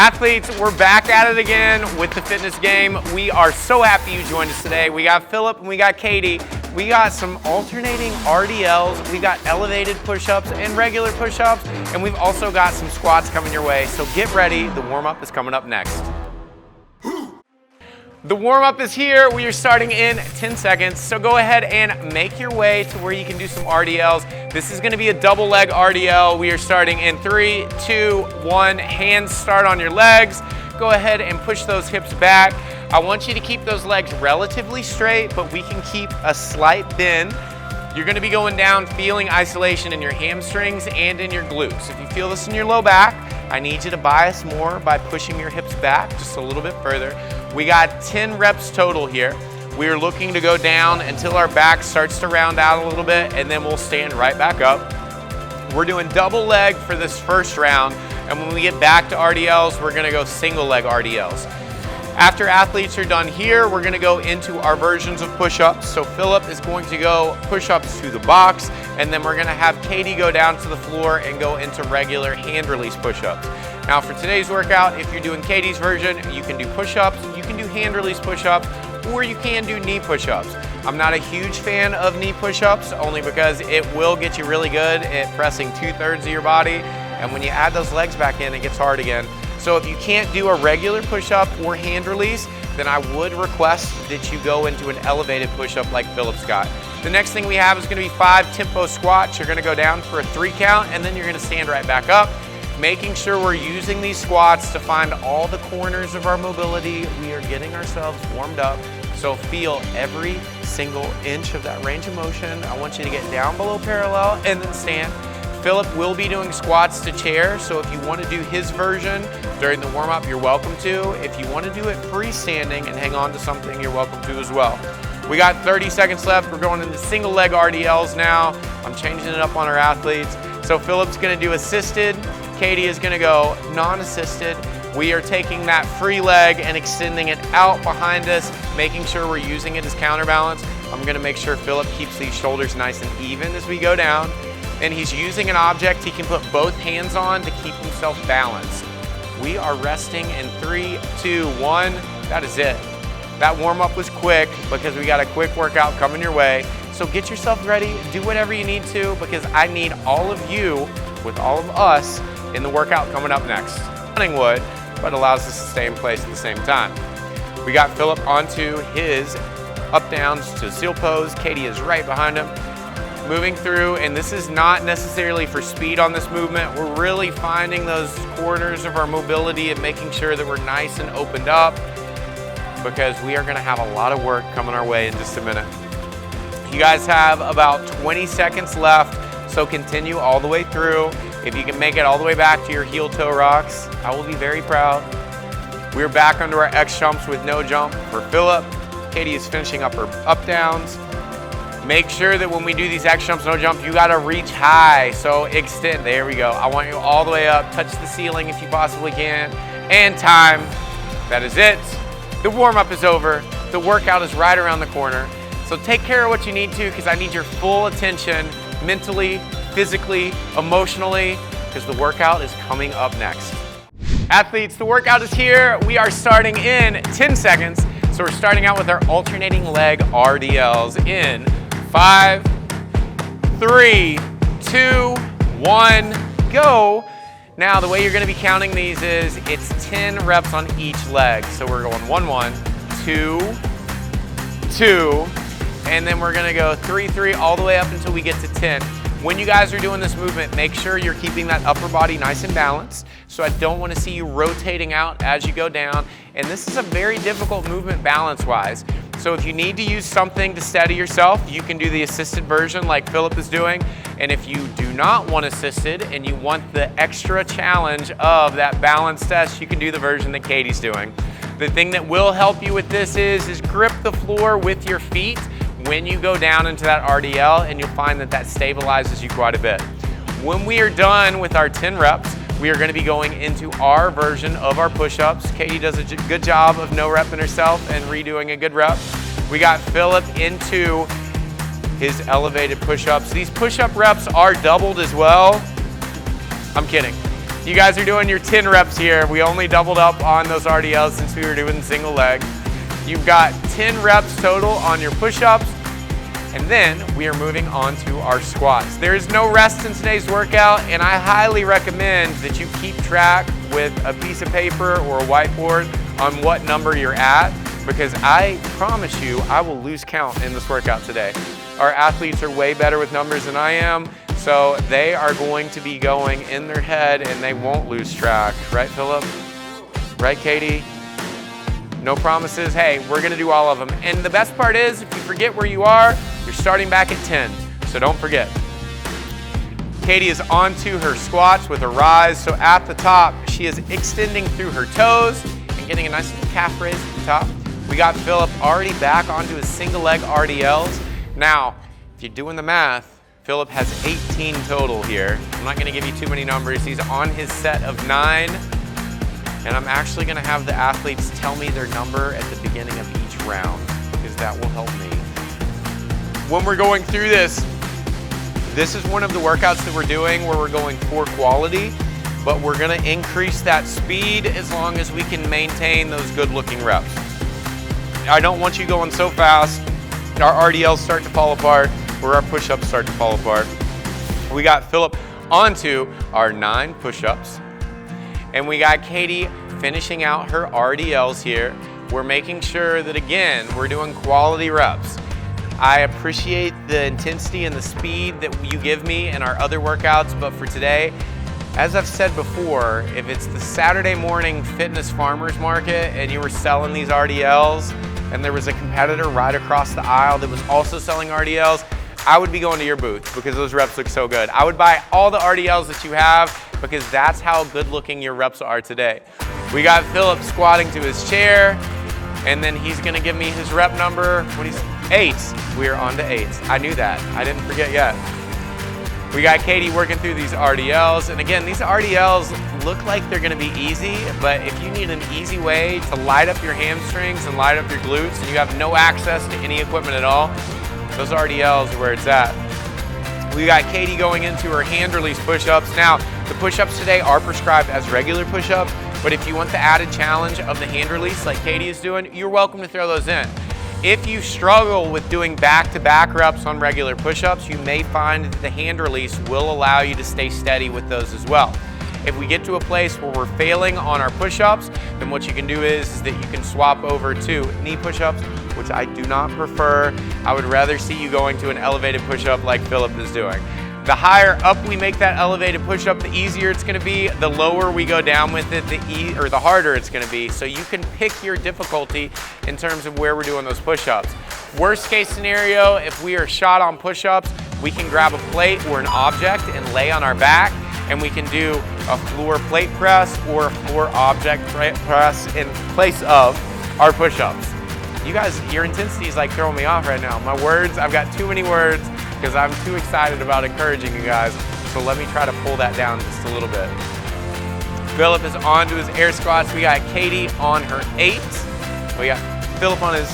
Athletes, we're back at it again with the fitness game. We are so happy you joined us today. We got Philip and we got Katie. We got some alternating RDLs. We got elevated push-ups and regular push-ups, and we've also got some squats coming your way. So get ready, the warm-up is coming up next. The warm-up is here. We are starting in 10 seconds. So go ahead and make your way to where you can do some RDLs. This is gonna be a double leg RDL. We are starting in 3, 2, 1. Hands start on your legs. Go ahead and push those hips back. I want you to keep those legs relatively straight, but we can keep a slight bend. You're gonna be going down feeling isolation in your hamstrings and in your glutes. If you feel this in your low back, I need you to bias more by pushing your hips back just a little bit further. We got 10 reps total here. We are looking to go down until our back starts to round out a little bit, and then we'll stand right back up. We're doing double leg for this first round, and when we get back to RDLs, we're gonna go single leg RDLs. After athletes are done here, we're gonna go into our versions of push-ups. So Philip is going to go push-ups to the box, and then we're gonna have Katie go down to the floor and go into regular hand release push-ups. Now for today's workout, if you're doing Katie's version, you can do push-ups, you can do hand release push-ups, or you can do knee push-ups. I'm not a huge fan of knee push-ups, only because it will get you really good at pressing 2/3 of your body, and when you add those legs back in, it gets hard again. So if you can't do a regular push-up or hand release, then I would request that you go into an elevated push-up like Philip's got. The next thing we have is gonna be 5 tempo squats. You're gonna go down for a 3 count, and then you're gonna stand right back up, making sure we're using these squats to find all the corners of our mobility. We are getting ourselves warmed up. So feel every single inch of that range of motion. I want you to get down below parallel and then stand. Philip will be doing squats to chair, so if you want to do his version during the warm-up, you're welcome to. If you want to do it freestanding and hang on to something, you're welcome to as well. We got 30 seconds left. We're going into single leg RDLs now. I'm changing it up on our athletes. So Philip's going to do assisted. Katie is going to go non-assisted. We are taking that free leg and extending it out behind us, making sure we're using it as counterbalance. I'm going to make sure Philip keeps these shoulders nice and even as we go down. And he's using an object he can put both hands on to keep himself balanced. We are resting in 3, 2, 1. That is it. That warm-up was quick because we got a quick workout coming your way. So get yourself ready, do whatever you need to, because I need all of you with all of us in the workout coming up next. Running wood, but allows us to stay in place at the same time. We got Philip onto his up-downs to seal pose. Katie is right behind him. Moving through, and this is not necessarily for speed on this movement. We're really finding those corners of our mobility and making sure that we're nice and opened up, because we are gonna have a lot of work coming our way in just a minute. You guys have about 20 seconds left, so continue all the way through. If you can make it all the way back to your heel toe rocks, I will be very proud. We're back under our X jumps with no jump for Philip. Katie is finishing up her up downs. Make sure that when we do these X jumps, no jump, you gotta reach high. So extend, there we go. I want you all the way up, touch the ceiling if you possibly can. And time, that is it. The warm up is over. The workout is right around the corner. So take care of what you need to, because I need your full attention mentally, physically, emotionally, because the workout is coming up next. Athletes, the workout is here. We are starting in 10 seconds. So we're starting out with our alternating leg RDLs in 5, 3, 2, 1, go. Now the way you're gonna be counting these is it's 10 reps on each leg. So we're going 1, 1, 2, 2, and then we're gonna go 3, 3 all the way up until we get to 10. When you guys are doing this movement, make sure you're keeping that upper body nice and balanced. So I don't want to see you rotating out as you go down. And this is a very difficult movement balance-wise. So if you need to use something to steady yourself, you can do the assisted version like Philip is doing. And if you do not want assisted and you want the extra challenge of that balance test, you can do the version that Katie's doing. The thing that will help you with this is grip the floor with your feet when you go down into that RDL, and you'll find that that stabilizes you quite a bit. When we are done with our 10 reps, we are going to be going into our version of our push-ups. Katie does a good job of no repping herself and redoing a good rep. We got Philip into his elevated push-ups. These push-up reps are doubled as well. I'm kidding. You guys are doing your 10 reps here. We only doubled up on those RDLs since we were doing single leg. You've got 10 reps total on your push-ups, and then we are moving on to our squats. There is no rest in today's workout, and I highly recommend that you keep track with a piece of paper or a whiteboard on what number you're at, because I promise you I will lose count in this workout today. Our athletes are way better with numbers than I am, so they are going to be going in their head and they won't lose track. Right, Philip? Right, Katie? No promises. Hey, we're gonna do all of them. And the best part is, if you forget where you are, you're starting back at 10, so don't forget. Katie is onto her squats with a rise, so at the top, she is extending through her toes and getting a nice little calf raise at the top. We got Philip already back onto his single leg RDLs. Now, if you're doing the math, Philip has 18 total here. I'm not gonna give you too many numbers. He's on his set of 9, and I'm actually gonna have the athletes tell me their number at the beginning of each round, because that will help me. When we're going through this is one of the workouts that we're doing where we're going for quality, but we're gonna increase that speed as long as we can maintain those good-looking reps. I don't want you going so fast, our RDLs start to fall apart, or our push-ups start to fall apart. We got Philip onto our 9 push-ups, and we got Katie finishing out her RDLs here. We're making sure that, again, we're doing quality reps. I appreciate the intensity and the speed that you give me in our other workouts, but for today, as I've said before, if it's the Saturday morning fitness farmers market and you were selling these RDLs and there was a competitor right across the aisle that was also selling RDLs, I would be going to your booth because those reps look so good. I would buy all the RDLs that you have because that's how good looking your reps are today. We got Philip squatting to his chair, and then he's gonna give me his rep number. 8. We are on to 8. I knew that. I didn't forget yet. We got Katie working through these RDLs, and again, these RDLs look like they're gonna be easy, but if you need an easy way to light up your hamstrings and light up your glutes and you have no access to any equipment at all, those RDLs are where it's at. We got Katie going into her hand release push-ups. Now, the push-ups today are prescribed as regular push-ups, but if you want the added challenge of the hand release like Katie is doing, you're welcome to throw those in. If you struggle with doing back-to-back reps on regular push-ups, you may find that the hand release will allow you to stay steady with those as well. If we get to a place where we're failing on our push-ups, then what you can do is that you can swap over to knee push-ups, which I do not prefer. I would rather see you going to an elevated push-up like Philip is doing. The higher up we make that elevated push-up, the easier it's gonna be. The lower we go down with it, the harder it's gonna be. So you can pick your difficulty in terms of where we're doing those push-ups. Worst case scenario, if we are shot on push-ups, we can grab a plate or an object and lay on our back, and we can do a floor plate press or a floor object press in place of our push-ups. You guys, your intensity is like throwing me off right now. My words, I've got too many words because I'm too excited about encouraging you guys. So let me try to pull that down just a little bit. Philip is on to his air squats. We got Katie on her 8. We got Philip on his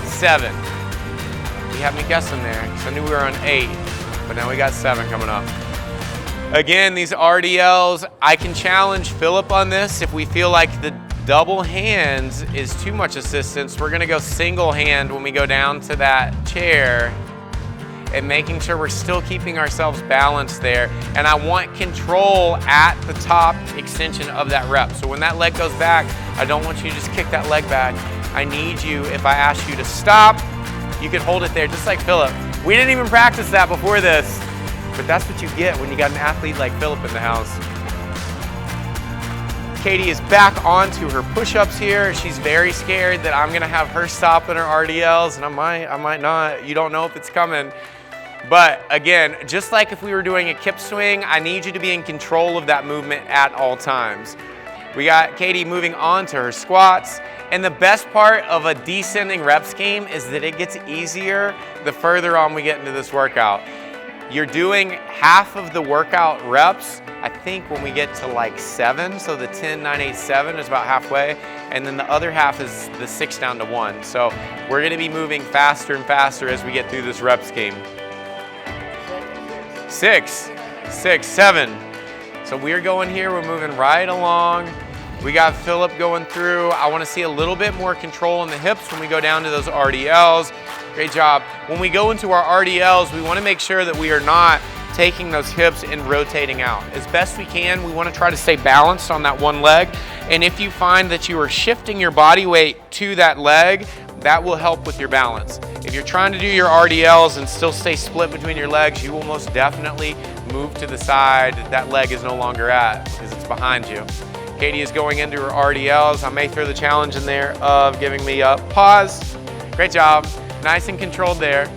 7. You had me guessing there because I knew we were on 8, but now we got 7 coming up. Again, these RDLs, I can challenge Philip on this. If we feel like the double hands is too much assistance, we're gonna go single hand when we go down to that chair and making sure we're still keeping ourselves balanced there. And I want control at the top extension of that rep. So when that leg goes back, I don't want you to just kick that leg back. I need you, if I ask you to stop, you can hold it there just like Philip. We didn't even practice that before this, but that's what you get when you got an athlete like Philip in the house. Katie is back onto her push-ups here. She's very scared that I'm gonna have her stop in her RDLs, and I might not. You don't know if it's coming. But again, just like if we were doing a kip swing, I need you to be in control of that movement at all times. We got Katie moving on to her squats. And the best part of a descending rep scheme is that it gets easier the further on we get into this workout. You're doing half of the workout reps, I think, when we get to like 7. So the 10, 9, 8, 7 is about halfway. And then the other half is the 6 down to 1. So we're gonna be moving faster and faster as we get through this rep scheme. 6, 7, So we're going here, we're moving right along. We got Philip going through. I want to see a little bit more control in the hips when we go down to those RDLs. Great job. When we go into our RDLs, we want to make sure that we are not taking those hips and rotating out. As best we can, we want to try to stay balanced on that one leg. And if you find that you are shifting your body weight to that leg, that will help with your balance. If you're trying to do your RDLs and still stay split between your legs, you will most definitely move to the side that leg is no longer at because it's behind you. Katie is going into her RDLs. I may throw the challenge in there of giving me a pause. Great job, nice and controlled there.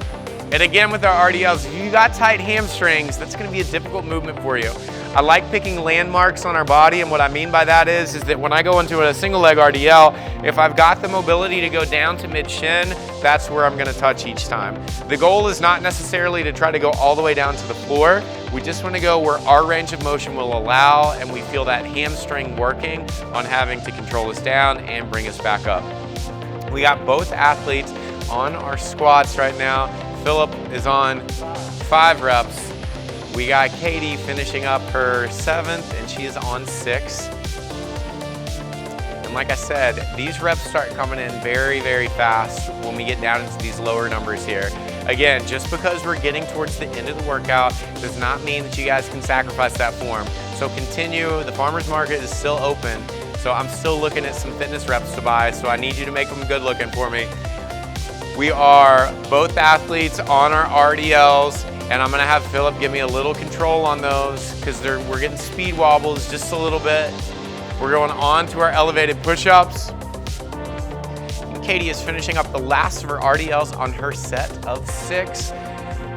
And again with our RDLs, if you got tight hamstrings, that's gonna be a difficult movement for you. I like picking landmarks on our body, and what I mean by that is that when I go into a single leg RDL, if I've got the mobility to go down to mid-shin, that's where I'm gonna touch each time. The goal is not necessarily to try to go all the way down to the floor. We just wanna go where our range of motion will allow, and we feel that hamstring working on having to control us down and bring us back up. We got both athletes on our squats right now. Philip is on 5 reps. We got Katie finishing up her 7th, and she is on 6. And like I said, these reps start coming in very, very fast when we get down into these lower numbers here. Again, just because we're getting towards the end of the workout does not mean that you guys can sacrifice that form. So continue, the farmer's market is still open. So I'm still looking at some fitness reps to buy, so I need you to make them good looking for me. We are both athletes on our RDLs, and I'm gonna have Philip give me a little control on those because we're getting speed wobbles just a little bit. We're going on to our elevated push-ups. Katie is finishing up the last of her RDLs on her set of 6.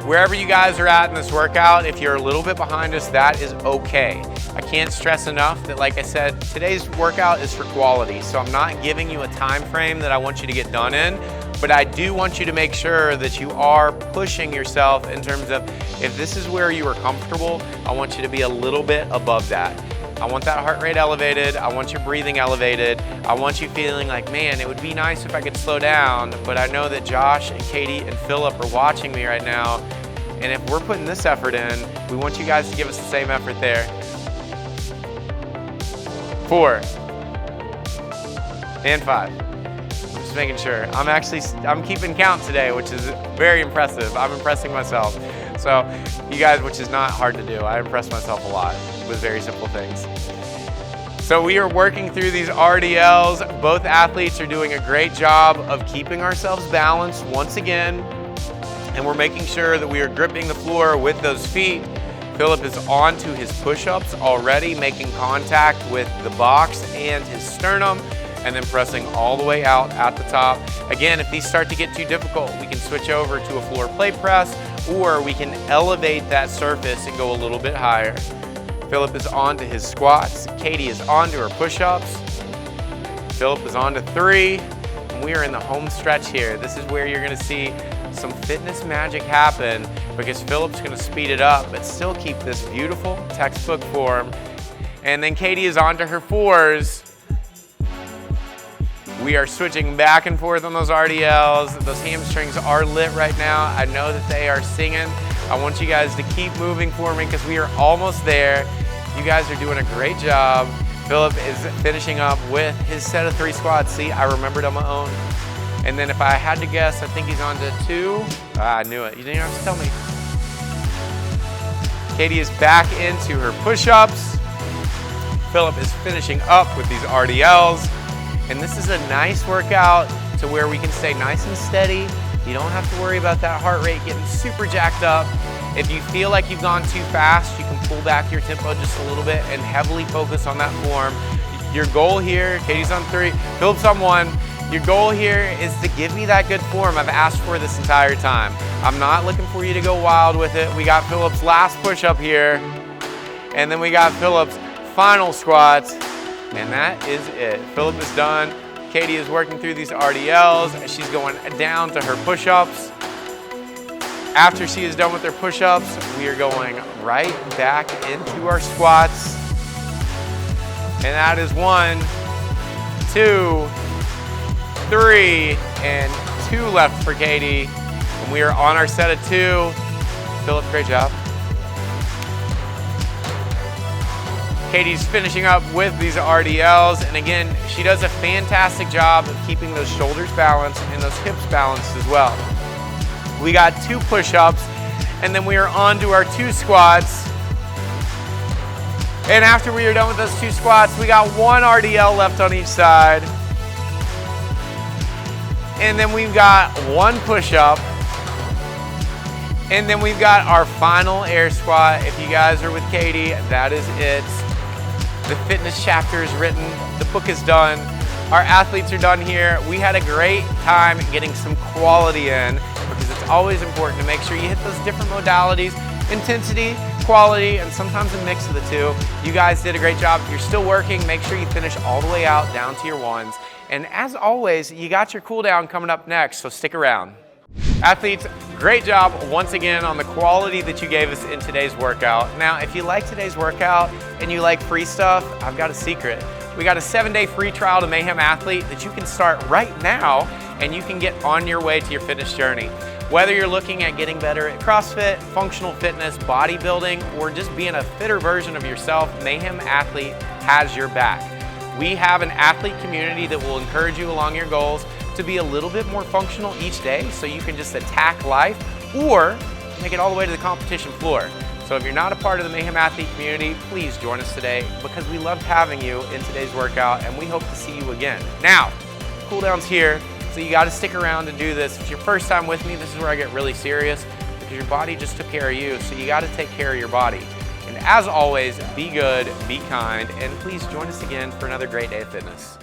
Wherever you guys are at in this workout, if you're a little bit behind us, that is okay. I can't stress enough that, like I said, today's workout is for quality. So I'm not giving you a time frame that I want you to get done in, but I do want you to make sure that you are pushing yourself in terms of, if this is where you are comfortable, I want you to be a little bit above that. I want that heart rate elevated. I want your breathing elevated. I want you feeling like, man, it would be nice if I could slow down, but I know that Josh and Katie and Philip are watching me right now. And if we're putting this effort in, we want you guys to give us the same effort there. 4 and 5. Just making sure. I'm keeping count today, which is very impressive. I'm impressing myself. So you guys, which is not hard to do. I impress myself a lot with very simple things. So we are working through these RDLs. Both athletes are doing a great job of keeping ourselves balanced once again. And we're making sure that we are gripping the floor with those feet. Philip is on to his push-ups already, making contact with the box and his sternum, and then pressing all the way out at the top. Again, if these start to get too difficult, we can switch over to a floor plate press, or we can elevate that surface and go a little bit higher. Philip is on to his squats. Katie is on to her push-ups. Philip is on to 3, and we are in the home stretch here. This is where you're gonna see some fitness magic happen because Philip's gonna speed it up, but still keep this beautiful textbook form. And then Katie is on to her 4s. We are switching back and forth on those RDLs. Those hamstrings are lit right now. I know that they are singing. I want you guys to keep moving for me because we are almost there. You guys are doing a great job. Philip is finishing up with his set of 3 squats. See, I remembered on my own. And then if I had to guess, I think he's on to 2. I knew it. You didn't have to tell me. Katie is back into her push-ups. Philip is finishing up with these RDLs. And this is a nice workout to where we can stay nice and steady. You don't have to worry about that heart rate getting super jacked up. If you feel like you've gone too fast, you can pull back your tempo just a little bit and heavily focus on that form. Your goal here, Katie's on 3, Philip's on 1. Your goal here is to give me that good form I've asked for this entire time. I'm not looking for you to go wild with it. We got Philip's last push-up here, and then we got Philip's final squats, and that is it. Philip is done. Katie is working through these RDLs. She's going down to her push-ups. After she is done with her push-ups, we are going right back into our squats. And that is 1, 2, 3, and 2 left for Katie. And we are on our set of 2. Philip, great job. Katie's finishing up with these RDLs, and again, she does a fantastic job of keeping those shoulders balanced and those hips balanced as well. We got 2 push-ups, and then we are on to our 2 squats. And after we are done with those 2 squats, we got 1 RDL left on each side. And then we've got 1 push-up. And then we've got our final air squat. If you guys are with Katie, that is it. The fitness chapter is written, the book is done, our athletes are done here. We had a great time getting some quality in, because it's always important to make sure you hit those different modalities, intensity, quality, and sometimes a mix of the 2. You guys did a great job. If you're still working, make sure you finish all the way out down to your 1s. And as always, you got your cool down coming up next, so stick around. Athletes, great job once again on the quality that you gave us in today's workout. Now, if you like today's workout and you like free stuff, I've got a secret. We got a 7-day free trial to Mayhem Athlete that you can start right now, and you can get on your way to your fitness journey. Whether you're looking at getting better at CrossFit, functional fitness, bodybuilding, or just being a fitter version of yourself, Mayhem Athlete has your back. We have an athlete community that will encourage you along your goals to be a little bit more functional each day, so you can just attack life or make it all the way to the competition floor. So if you're not a part of the Mayhem Athlete community, please join us today, because we loved having you in today's workout and we hope to see you again. Now, cool down's here, so you gotta stick around to do this. If it's your first time with me, this is where I get really serious, because your body just took care of you, so you gotta take care of your body. And as always, be good, be kind, and please join us again for another great day of fitness.